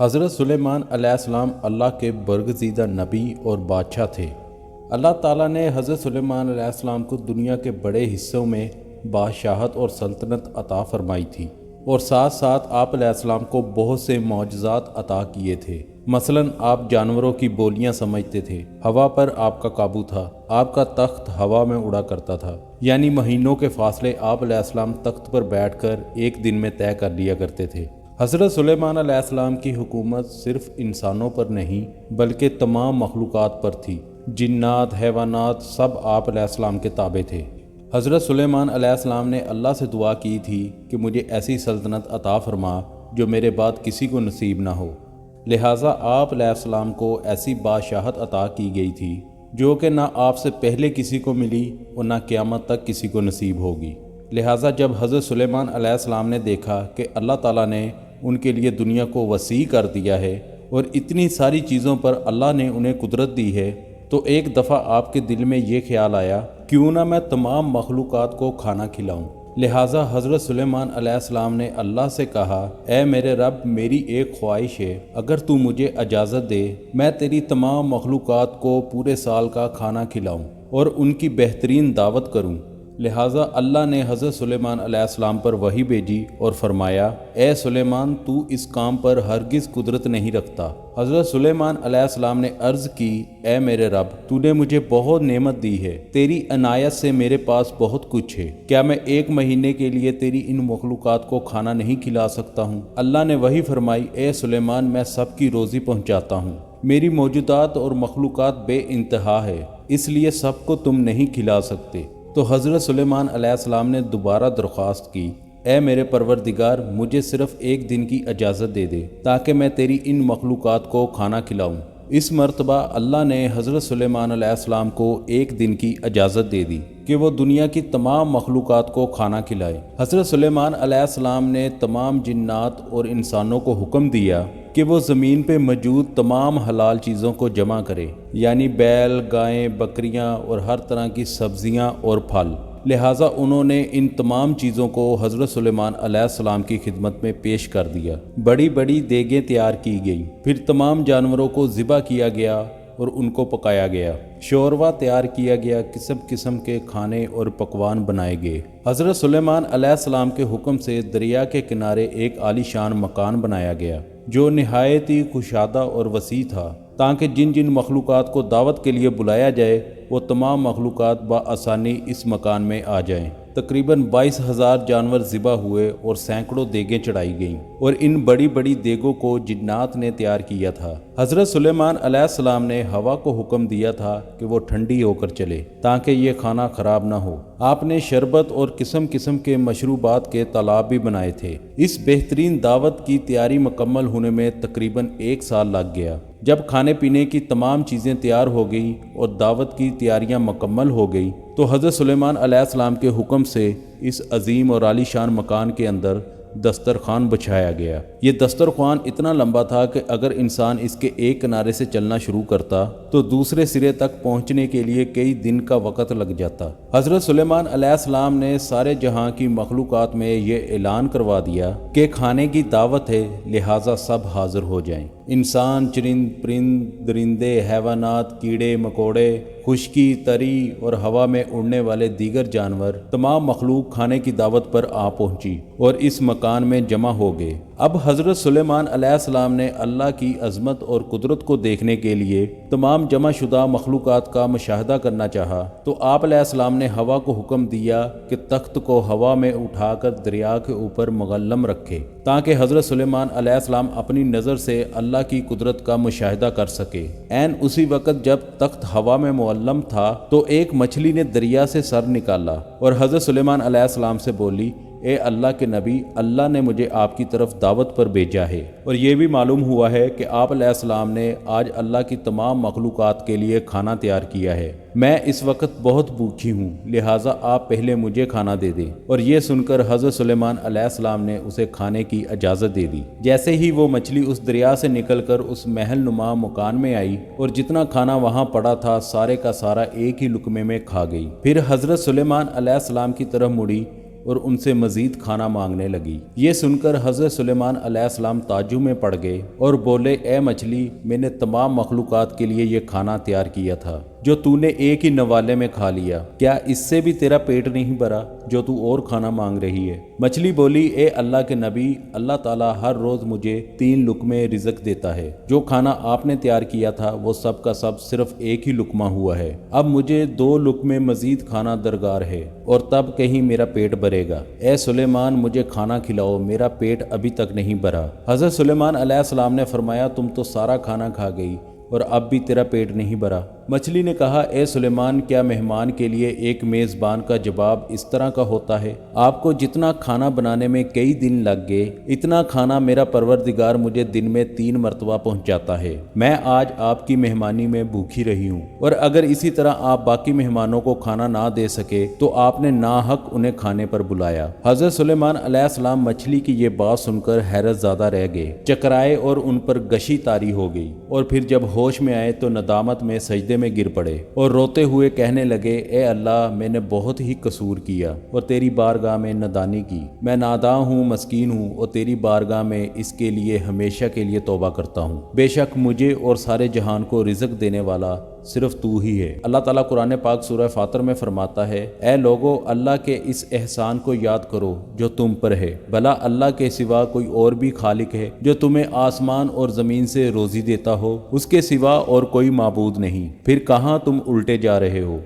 حضرت سلیمان علیہ السلام اللہ کے برگزیدہ نبی اور بادشاہ تھے۔ اللہ تعالیٰ نے حضرت سلیمان علیہ السلام کو دنیا کے بڑے حصوں میں بادشاہت اور سلطنت عطا فرمائی تھی، اور ساتھ ساتھ آپ علیہ السلام کو بہت سے معجزات عطا کیے تھے۔ مثلاً آپ جانوروں کی بولیاں سمجھتے تھے، ہوا پر آپ کا قابو تھا، آپ کا تخت ہوا میں اڑا کرتا تھا، یعنی مہینوں کے فاصلے آپ علیہ السلام تخت پر بیٹھ کر ایک دن میں طے کر لیا کرتے تھے۔ حضرت سلیمان علیہ السلام کی حکومت صرف انسانوں پر نہیں بلکہ تمام مخلوقات پر تھی۔ جنات، حیوانات سب آپ علیہ السلام کے تابع تھے۔ حضرت سلیمان علیہ السلام نے اللہ سے دعا کی تھی کہ مجھے ایسی سلطنت عطا فرما جو میرے بعد کسی کو نصیب نہ ہو، لہٰذا آپ علیہ السلام کو ایسی بادشاہت عطا کی گئی تھی جو کہ نہ آپ سے پہلے کسی کو ملی اور نہ قیامت تک کسی کو نصیب ہوگی۔ لہٰذا جب حضرت سلیمان علیہ السلام نے دیکھا کہ اللہ تعالیٰ نے ان کے لیے دنیا کو وسیع کر دیا ہے اور اتنی ساری چیزوں پر اللہ نے انہیں قدرت دی ہے، تو ایک دفعہ آپ کے دل میں یہ خیال آیا، کیوں نہ میں تمام مخلوقات کو کھانا کھلاؤں۔ لہٰذا حضرت سلیمان علیہ السلام نے اللہ سے کہا، اے میرے رب، میری ایک خواہش ہے، اگر تو مجھے اجازت دے میں تیری تمام مخلوقات کو پورے سال کا کھانا کھلاؤں اور ان کی بہترین دعوت کروں۔ لہٰذا اللہ نے حضرت سلیمان علیہ السلام پر وحی بھیجی اور فرمایا، اے سلیمان، تو اس کام پر ہرگز قدرت نہیں رکھتا۔ حضرت سلیمان علیہ السلام نے عرض کی، اے میرے رب، تو نے مجھے بہت نعمت دی ہے، تیری عنایت سے میرے پاس بہت کچھ ہے، کیا میں ایک مہینے کے لیے تیری ان مخلوقات کو کھانا نہیں کھلا سکتا ہوں؟ اللہ نے وحی فرمائی، اے سلیمان، میں سب کی روزی پہنچاتا ہوں، میری موجودات اور مخلوقات بے انتہا ہے، اس لیے سب کو تم نہیں کھلا سکتے۔ تو حضرت سلیمان علیہ السلام نے دوبارہ درخواست کی، اے میرے پروردگار، مجھے صرف ایک دن کی اجازت دے دے تاکہ میں تیری ان مخلوقات کو کھانا کھلاؤں۔ اس مرتبہ اللہ نے حضرت سلیمان علیہ السلام کو ایک دن کی اجازت دے دی کہ وہ دنیا کی تمام مخلوقات کو کھانا کھلائے۔ حضرت سلیمان علیہ السلام نے تمام جنات اور انسانوں کو حکم دیا کہ وہ زمین پہ موجود تمام حلال چیزوں کو جمع کرے، یعنی بیل، گائیں، بکریاں اور ہر طرح کی سبزیاں اور پھل۔ لہٰذا انہوں نے ان تمام چیزوں کو حضرت سلیمان علیہ السلام کی خدمت میں پیش کر دیا۔ بڑی بڑی دیگیں تیار کی گئیں، پھر تمام جانوروں کو ذبح کیا گیا اور ان کو پکایا گیا، شوربہ تیار کیا گیا، قسم قسم کے کھانے اور پکوان بنائے گئے۔ حضرت سلیمان علیہ السلام کے حکم سے دریا کے کنارے ایک عالی شان مکان بنایا گیا جو نہایت ہی کشادہ اور وسیع تھا، تاکہ جن جن مخلوقات کو دعوت کے لیے بلایا جائے وہ تمام مخلوقات بآسانی اس مکان میں آ جائیں۔ تقریباً 22,000 جانور ذبح ہوئے اور سینکڑوں دیگیں چڑھائی گئیں، اور ان بڑی بڑی دیگوں کو جنات نے تیار کیا تھا۔ حضرت سلیمان علیہ السلام نے ہوا کو حکم دیا تھا کہ وہ ٹھنڈی ہو کر چلے تاکہ یہ کھانا خراب نہ ہو۔ آپ نے شربت اور قسم قسم کے مشروبات کے تالاب بھی بنائے تھے۔ اس بہترین دعوت کی تیاری مکمل ہونے میں تقریباً 1 سال لگ گیا۔ جب کھانے پینے کی تمام چیزیں تیار ہو گئیں اور دعوت کی تیاریاں مکمل ہو گئیں تو حضرت سلیمان علیہ السلام کے حکم سے اس عظیم اور عالی شان مکان کے اندر دسترخوان بچھایا گیا۔ یہ دسترخوان اتنا لمبا تھا کہ اگر انسان اس کے ایک کنارے سے چلنا شروع کرتا تو دوسرے سرے تک پہنچنے کے لیے کئی دن کا وقت لگ جاتا۔ حضرت سلیمان علیہ السلام نے سارے جہاں کی مخلوقات میں یہ اعلان کروا دیا کہ کھانے کی دعوت ہے، لہٰذا سب حاضر ہو جائیں۔ انسان، چرند پرند، درندے، حیوانات، کیڑے مکوڑے، خشکی، تری اور ہوا میں اڑنے والے دیگر جانور، تمام مخلوق کھانے کی دعوت پر آ پہنچی اور اس مکان میں جمع ہو گئے۔ اب حضرت سلیمان علیہ السلام نے اللہ کی عظمت اور قدرت کو دیکھنے کے لیے تمام جمع شدہ مخلوقات کا مشاہدہ کرنا چاہا، تو آپ علیہ السلام نے ہوا کو حکم دیا کہ تخت کو ہوا میں اٹھا کر دریا کے اوپر مغلم رکھے تاکہ حضرت سلیمان علیہ السلام اپنی نظر سے اللہ کی قدرت کا مشاہدہ کر سکے۔ عین اسی وقت جب تخت ہوا میں معلم تھا تو ایک مچھلی نے دریا سے سر نکالا اور حضرت سلیمان علیہ السلام سے بولی، اے اللہ کے نبی، اللہ نے مجھے آپ کی طرف دعوت پر بھیجا ہے، اور یہ بھی معلوم ہوا ہے کہ آپ علیہ السلام نے آج اللہ کی تمام مخلوقات کے لیے کھانا تیار کیا ہے۔ میں اس وقت بہت بھوکی ہوں، لہٰذا آپ پہلے مجھے کھانا دے دیں۔ اور یہ سن کر حضرت سلیمان علیہ السلام نے اسے کھانے کی اجازت دے دی۔ جیسے ہی وہ مچھلی اس دریا سے نکل کر اس محل نما مکان میں آئی اور جتنا کھانا وہاں پڑا تھا سارے کا سارا ایک ہی لقمے میں کھا گئی۔ پھر حضرت سلیمان علیہ السلام کی طرف مڑی اور ان سے مزید کھانا مانگنے لگی۔ یہ سن کر حضرت سلیمان علیہ السلام تعجب میں پڑ گئے اور بولے، اے مچھلی، میں نے تمام مخلوقات کے لیے یہ کھانا تیار کیا تھا جو تو نے ایک ہی نوالے میں کھا لیا، کیا اس سے بھی تیرا پیٹ نہیں بھرا جو تو اور کھانا مانگ رہی ہے؟ مچھلی بولی، اے اللہ کے نبی، اللہ تعالیٰ ہر روز مجھے 3 لقمے رزق دیتا ہے، جو کھانا آپ نے تیار کیا تھا وہ سب کا سب صرف ایک ہی لقمہ ہوا ہے، اب مجھے 2 لقمے مزید کھانا درکار ہے اور تب کہیں میرا پیٹ بھرے گا۔ اے سلیمان، مجھے کھانا کھلاؤ، میرا پیٹ ابھی تک نہیں بھرا۔ حضرت سلیمان علیہ السلام نے فرمایا، تم تو سارا کھانا کھا گئی اور اب بھی تیرا پیٹ نہیں بھرا۔ مچھلی نے کہا، اے سلیمان، کیا مہمان کے لیے ایک میزبان کا جواب اس طرح کا ہوتا ہے؟ آپ کو جتنا کھانا بنانے میں کئی دن لگ گئے، اتنا کھانا میرا پروردگار مجھے دن میں 3 مرتبہ پہنچاتا ہے۔ میں آج آپ کی مہمانی میں بھوکھی رہی ہوں، اور اگر اسی طرح آپ باقی مہمانوں کو کھانا نہ دے سکے تو آپ نے ناحق انہیں کھانے پر بلایا۔ حضرت سلیمان علیہ السلام مچھلی کی یہ بات سن کر حیرت زدہ رہ گئے، چکرائے اور ان پر گشی طاری ہو گئی، اور پھر جب ہوش میں آئے تو ندامت میں سجدے میں گر پڑے اور روتے ہوئے کہنے لگے، اے اللہ، میں نے بہت ہی قصور کیا اور تیری بارگاہ میں نادانی کی، میں ناداں ہوں، مسکین ہوں، اور تیری بارگاہ میں اس کے لیے ہمیشہ کے لیے توبہ کرتا ہوں۔ بے شک مجھے اور سارے جہان کو رزق دینے والا صرف تو ہی ہے۔ اللہ تعالیٰ قرآن پاک سورہ فاطر میں فرماتا ہے، اے لوگو، اللہ کے اس احسان کو یاد کرو جو تم پر ہے، بھلا اللہ کے سوا کوئی اور بھی خالق ہے جو تمہیں آسمان اور زمین سے روزی دیتا ہو؟ اس کے سوا اور کوئی معبود نہیں، پھر کہاں تم الٹے جا رہے ہو؟